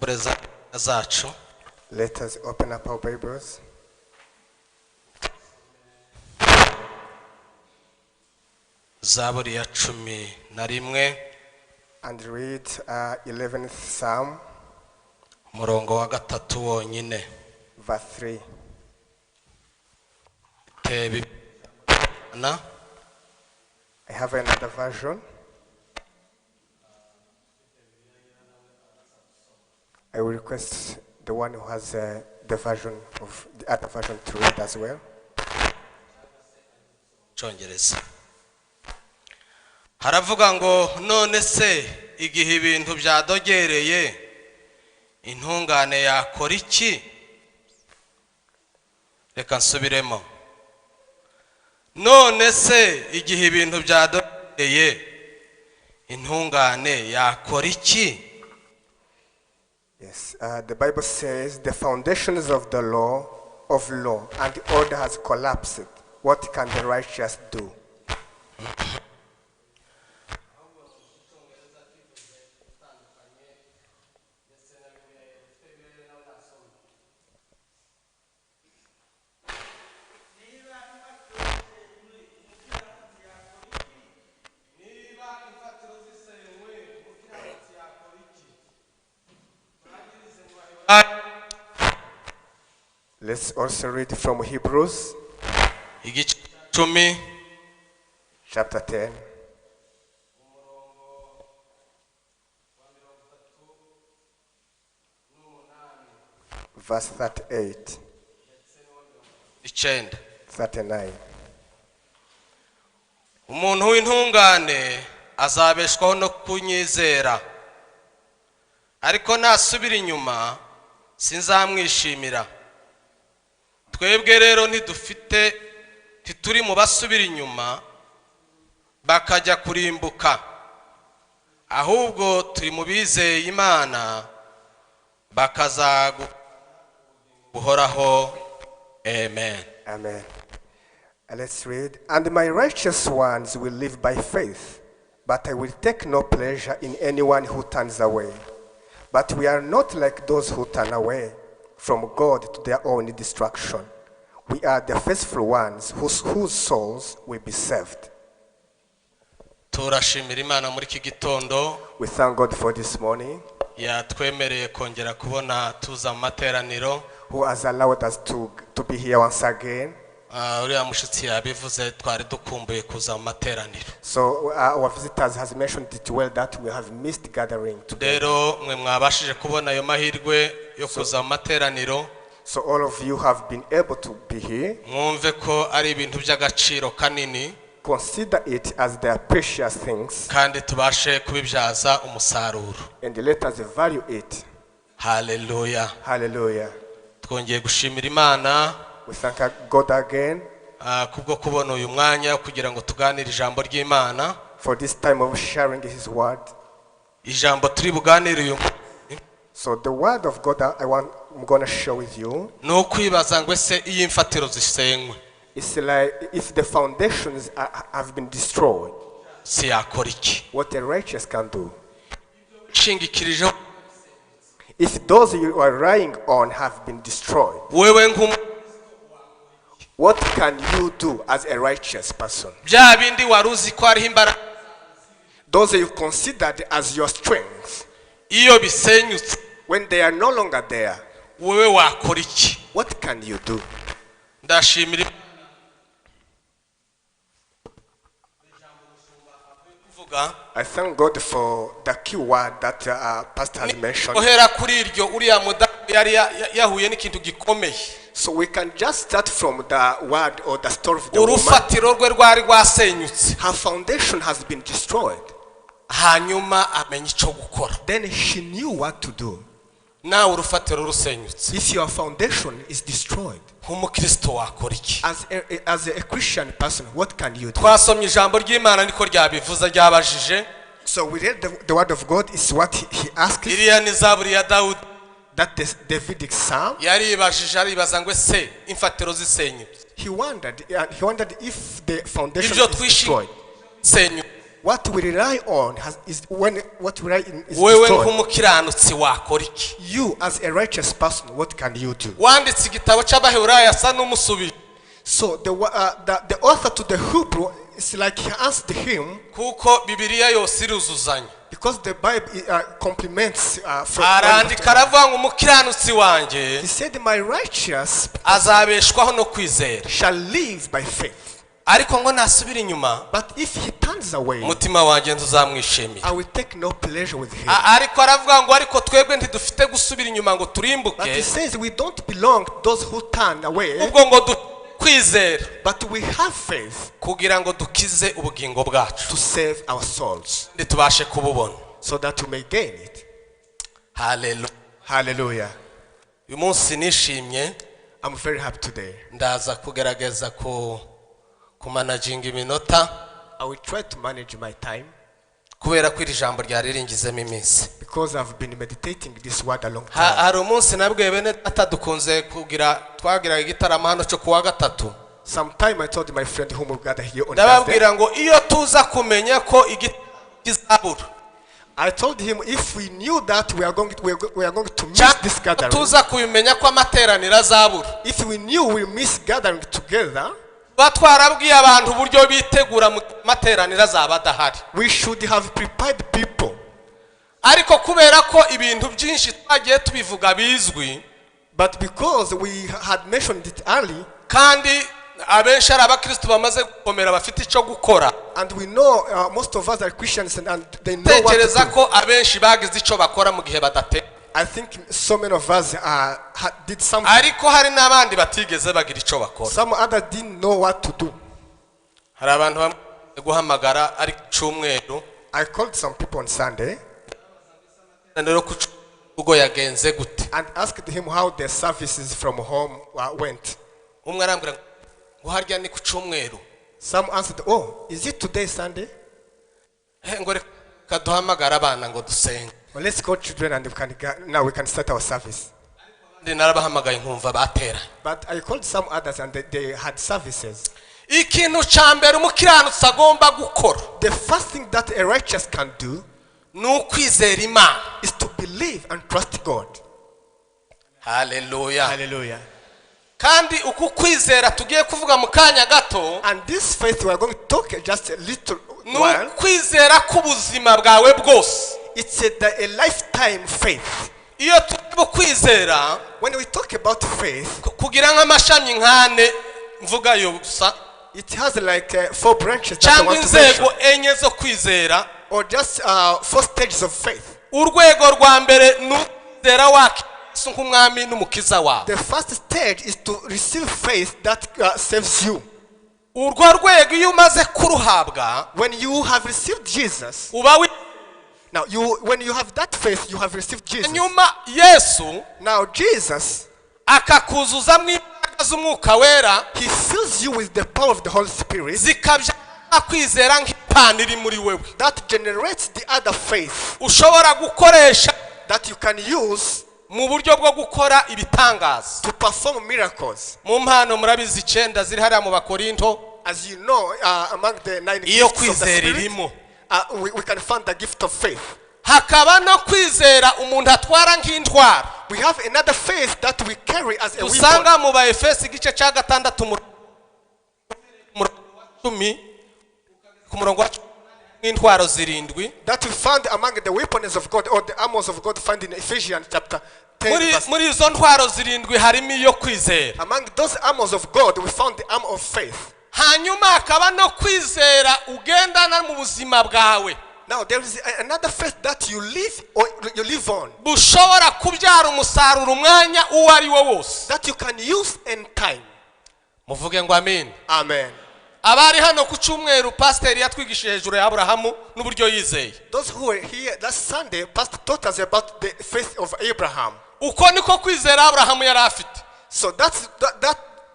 Breza zacu. Let us open up our Bibles. Zaburi ya 11 And read 11th Psalm, murongo wa 3 wonyine. verse 3. Tebi na I have another version. I will request the one who has the version of the other version to read as well. Cyongereza. Haravuga ngo none se igihe ibintu byadogereye intungane yakora iki? Reka nsubiremo. None se igihe ibintu byadogereye intungane yakora iki? Yes, the Bible says the foundations of the law and the order has collapsed. What can the righteous do? Let's also read from Hebrews Igice 10 chapter 10. Verse 38, 39. Umuntu w'intungane azabeshwaho no kunyizera, ariko nasubira inyuma sinzamwishimira. Twebwe rero ntituri mu basubira inyuma bakajya kurimbuka, ahubwo turi mu bizeye Imana bakazaguhoraho. Amen. Amen. Let's read. And my righteous ones will live by faith, but I will take no pleasure in anyone who turns away. But we are not like those who turn away from God to their own destruction. We are the faithful ones whose souls will be saved. Turashimira Imana muri iki gitondo. We thank God for this morning, Yatwemereye kongera kubona tuza mu materaniro. who has allowed us to be here once again. Uriya mushitsi yabivuze twari dukumbuye kuza mu materaniro. So our visitors has mentioned it well that we have missed gathering today. Rero mwe mwabashije kubona ayo mahirwe yo kuza mu materaniro. So all of you have been able to be here. Mwumve ko ari ibintu by'agaciro kanini, Consider it as their precious things, kandi tubashe kubibyaza umusaruro. and let us value it. Hallelujah. Hallelujah. Twongeye gushimira Imana We thank God again kubwo kubona uyu mwanya kugira ngo tuganire ijambo ry'Imana. for this time of sharing His word. Ijambo turi buganire uyu So the word of God I'm going to share with you, no kwibaza ngo ese iyi mfatiro zisenywe it's like if the foundations have been destroyed, si yakora iki? what the righteous can do. Shingikirijeho If those you are relying on have been destroyed, wewe what can you do as a righteous person? bya bindi waruzi ko ari imbaraga Those you considered as your strength, iyo bisenyutse when they are no longer there, wewe wakora iki? what can you do? Ndashimira kuvuga I thank God for the key word that Pastor has mentioned. ohera kuri iryo uriya mudamu yari yahuye n'ikintu gikomeye. So we can just start from the word or the story of the woman. Urufatiro rwe rwari rwasenyutse, Her foundation has been destroyed. hanyuma amenya icyo gukora. Then she knew what to do. Nawe urufatiro rusenyutse, If your foundation is destroyed, nk'umukristo wakora iki? as a Christian person, what can you do? Twasomye ijambo ry'Imana niko ryabivuza ryabajije. So we read the word of God is what he asked. Iriya ni zaburi ya Dawudi. That is Davidic psalm. Yaribajije aribaza ngo ese imfatiro zisenyutse. He wondered if the foundation Ibyo is destroyed. senyu what we rely on is when what we rely on is wewe destroyed. nk'umukiranutsi wakora iki? You as a righteous person, what can you do? Wanditse igitabo cy'Abaheburayo asa n'umusubizo. So the author to the Hebrew is like he asked him, kuko Bibiliya yose iruzuzanya. because the Bible complements from arandika aravuga ngo umukiranutsi wanjye he said, my righteous azabeshwaho no kwizera shall live by faith. ariko ngo nasubira inyuma But if he turns away, umutima wanjye ntuzamwishimira. I will take no pleasure with him. ariko aravuga ngo ariko twebwe ntidufite gusubira inyuma ngo But turimbuke, he says we don't belong to those who turn away, ubwo ngo kwizera but we have faith kugira ngo dukize ubugingo bwacu to save our souls, ndi tubashe kububona. so that we may gain it. Hallelujah. Hallelujah. uyu munsi nishimye, I'm very happy today. ndaza kugerageza kumanaginga iminota I will try to manage my time kubera ko iri jambo ryari ringizemo iminsi. because I've been meditating this word a long time. hari umunsi nabwiye bene atadukunze twagiraga igitaramo hano cyo kuwa gatatu. Sometime I told my friend whom we gather here on ndababwira Thursday, ngo iyo tuza kumenya ko igizabura, I told him if we knew that we are going to miss this gathering, tuza kubimenya ko amateraniro azabura, if we knew we miss gathering together, twarabwiye abantu uburyo bitegura mu materaniro azaba adahari. we should have prepared people. ariko kubera ko ibintu byinshi twagiye tubivuga bizwi, But because we had mentioned it early, kandi abenshi ari abakristo bamaze gukomera bafite icyo gukora, and we know most of us are Christians and they know what tekereza to do. ko abenshi bagize icyo bakora mu gihe badate. I think so many of us did something. ariko hari n'abandi batigeze bagira icyo bakora. Some others didn't know what to do. hari abantu bamwe guhamagara ari cyumweru, I called some people on Sunday rero kugo yagenze gute, and asked him how the services from home went. umwe arambwira ngo harya ni ku cyumweru. Some answered, oh, is it today Sunday? ngo reka duhamagara abana ngo dusenge. Well, let's call children and now we can start our service. ndi narabahamagaye nkumva batera. But I called some others and they had services. ikintu cya mbere umukiranutsi agomba gukora The first thing that a righteous can do ni ukwizera Imana. is to believe and trust God. Hallelujah. Hallelujah. kandi uku kwizera tugiye kuvuga mu kanya gato And this faith we are going to talk just a little ni while. ukwizera k'ubuzima bwawe bwose. It's a lifetime faith. iyo turi kwizera, When we talk about faith, kugira nk'amashami nk'ane mvuga yo gusa, it has like 4 branches that I cyangwa want to mention, inzego enye zo kwizera. or just 4 stages of faith. urwego rwa mbere ni ukwizera wake nk'umwami n'umukiza wawe. The first stage is to receive faith that saves you. urwo rwego iyo umaze kuruhabwa, When you have received Jesus, uba now when you have that faith, you have received Jesus. nyuma Yesu Now Jesus, akakuzuzamo imbaraga z'umwuka wera, he fills you with the power of the Holy Spirit zikabya kwizera nk'ipano iri muri wewe, that generates the other faith ushobora gukoresha that you can use mu buryo bwo gukora ibitangaza. to perform miracles. mu mpano murabizi 9 ziri hariya mu Bakorinto, As you know, among the 9 iyo gifts of the kwizera Spirit, irimo. we can find the gift of faith. hakaba no kwizera umuntu atwara nk'intwara. We have another faith that we carry as a weapon. dusanga mu Baefesi igice cya 6 ku murongo wa nk'intwaro 7, That we found among the weapons of God, or the armors of God, found in Ephesians chapter 10. verse. muri izo ntwaro 7 harimo iyo kwizera. Among those armors of God, we found the armor of faith. hanyuma hakaba no kwizera ugendana mu buzima bwawe, Now there is another faith that you live or you live on, bushobora kubyara umusaruro umwanya uwo ari wo wose. that you can use in time. muvuge ngo amen. Amen. abari hano ku cyumweru pasiteri yatwigishije hejuru ya Aburahamu n'uburyo yizeye. Those who were here last Sunday, Pastor taught us about the faith of Abraham. uko niko kwizera Aburahamu yari afite. So that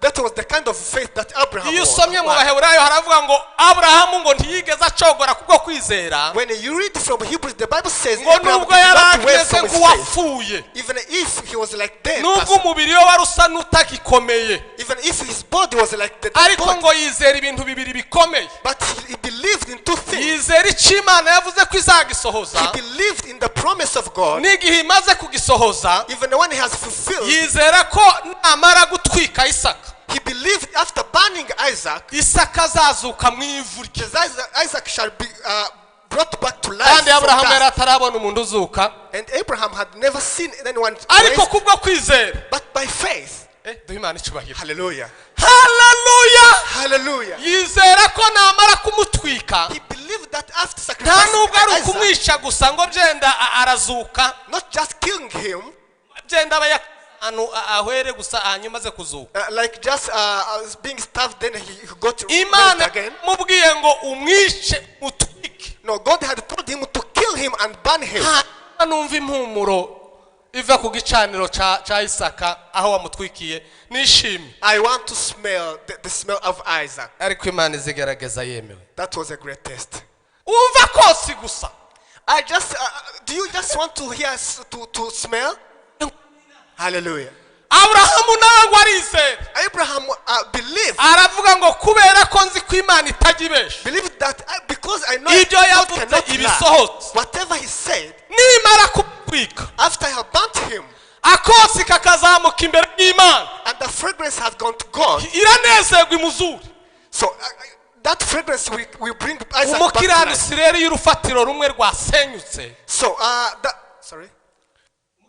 That was the kind of faith that Abraham iyo was. usomye mu baheburayo haravuga ngo Abrahamu ngo ntiyigeze acogora kubwo kwizera When you read from Hebrews, the Bible says ngo Abraham nubwo did not yari waver ameze from his faith. nk'uwapfuye Even if he was like dead, nubwo umubiri we wari usa n'utagikomeye even if his body was like the dead ariko body, ngo yizera ibintu bibiri bikomeye but he believed in two things. yizera icyo Imana yavuze ko izagisohoza He believed in the promise of God, n'igihe imaze kugisohoza even when he has fulfilled. yizera ko namara gutwika Isaka He believed after burning Isaac, Isaka azazuka mu ivu rye Isaac shall be brought back to life. kandi from Abrahamu yari death. atarabona umuntu uzuka And Abraham had never seen anyone ariko raised, kubwo kwizera but by faith. duhe Imana icyubahiro Hallelujah. haleluya Hallelujah. yizera ko namara kumutwika He believed that after nta sacrificing nubwo ari Isaac, ukumwica gusa ngo byenda arazuka not just killing him, byenda aba ahantu ahwere gusa hanyuma aze kuzuka like just being starved, then he got raised Imana again. mubwiye ngo umwice mutwike No, God had told him to kill him and burn him. numva impumuro iva ku gicaniro ca Isaka aho wamutwikiye nishimye I want to smell the smell of Isaac. ariko Imana izigerageza yemewe That was a great test. umva kosi gusa I just, do you just want to hear, to smell? Hallelujah. Abrahamu nawe ngo arizera Abraham believed aravuga ngo kubera ko nzi ko Imana itajibesha believed that because I know ibyo God yavuze cannot lie, ibisohotse whatever he said, nimara kumutwika after I have burnt him akosi kakazamuka imbere y'Imana and the fragrance has gone to God, iranezerwa imuzuri so that fragrance will bring Isaac back to life. umukiranutsi rero y'urufatiro rumwe rwasenyutse So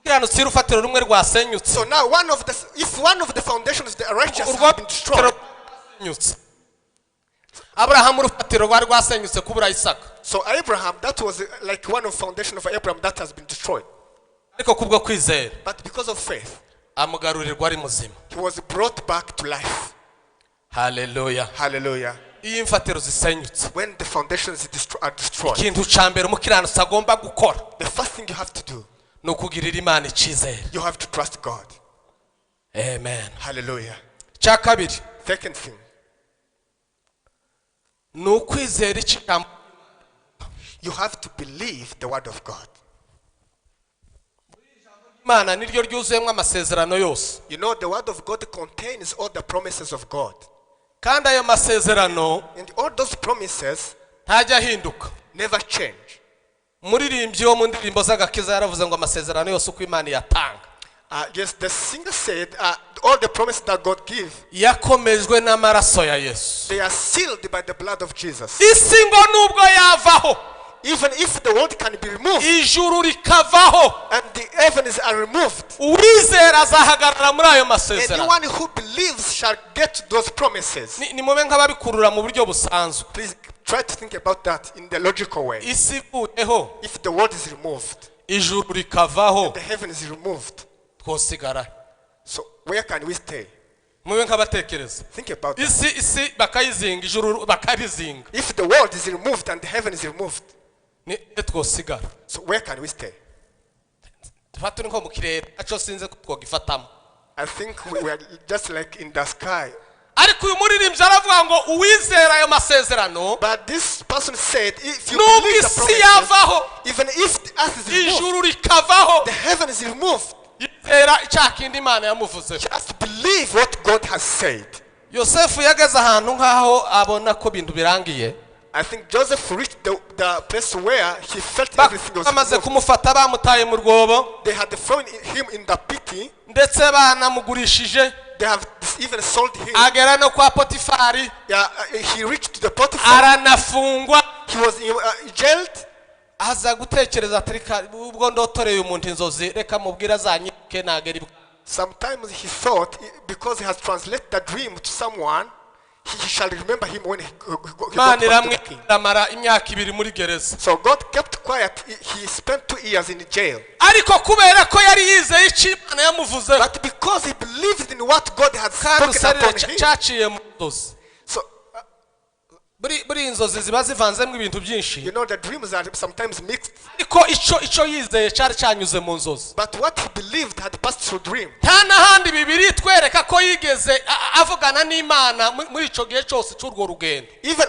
umukiranutsi y'urufatiro rumwe rwasenyutse so now if one of the foundations of the righteous has been destroyed, Abrahamu urufatiro rwari rwasenyutse kubura Isaka so Abraham, that was like one of the foundation of Abraham that has been destroyed, ariko kubwo kwizera but because of faith amugarurirwa ari muzima he was brought back to life. haleluya Hallelujah. iyo imfatiro zisenyutse When the foundations are destroyed, ikintu ca mbere umukiranutsi agomba gukora the first thing you have to do, ni ukugirira Imana icyizere you have to trust God. amen Hallelujah. cya kabiri Second thing, ni ukwizera ijambo you have to believe the word of God. Imana niryo ryuzuyemo amasezerano yose You know, the word of God contains all the promises of God. kandi ayo masezerano And all those promises ntajya ahinduka never change. umuririmbyi wo mu ndirimbo z'agakiza yaravuze ngo amasezerano yose uko Imana yatanga Yes, the singer said all the promises that God gives, yakomejwe n'amaraso ya Yesu they are sealed by the blood of Jesus. isi ngo nubwo yavaho Even if the world can be removed ijuru rikavaho and the heavens are removed, uwizera azahagarara muri ayo masezerano anyone who believes shall get those promises. ni mube nk'ababikurura mu buryo busanzwe Please try to think about that in the logical way. isi ivuyeho If the world is removed, ijuru rikavaho the heaven is removed, twosigara so where can we stay? mube nk'abatekereza Think about that. isi bakayizinga ijuru bakarizinga If the world is removed and the heaven is removed, ni twosigara so where can we stay? tufate nko mu kirere aco sinze ko twogifatamo I think we are just like in the sky. ariko uyu muririmbyi aravuga ngo uwizera ayo masezerano But this person said, if you nubwo believe the isi promises, yavaho even if the earth is removed, ijuru rikavaho the heaven is removed, yizera icya kindi Imana yamuvuze just believe what God has said. Yosefu yageze ahantu nk'aho abona ko ibintu birangiye I think Joseph reached the place where he felt everything was bamaze removed. kumufata bamutaye mu rwobo They had thrown him in the pit. ndetse banamugurishije They have even sold him. agera no kwa Potifari Yeah, he reached to the Potiphar. aranafungwa He was jailed. aza gutekereza ati ubwo ndotoreye umuntu inzozi reka mubwire azanyibuke nagera ibwa Sometimes he thought, because he has translated the dream to someone, he shall remember him when he got back to the king. amara imyaka 2 muri gereza So God kept quiet. He spent 2 years in jail. ariko kubera ko yari yizeye icyo Imana yamuvuze But because he believed in what God had kandi spoken usarire upon him, cyaciye mu nzozi so buri inzozi ziba zivanzemo ibintu byinshi. You know, the dreams are sometimes mixed. Ariko ico yizeye cyari cyanyuze mu nzozi. But what he believed had passed through dream. Nta n'ahandi Bibiri twereka ko yigeze avugana n'Imana muri ico gihe cyose cy'urwo rugendo. Even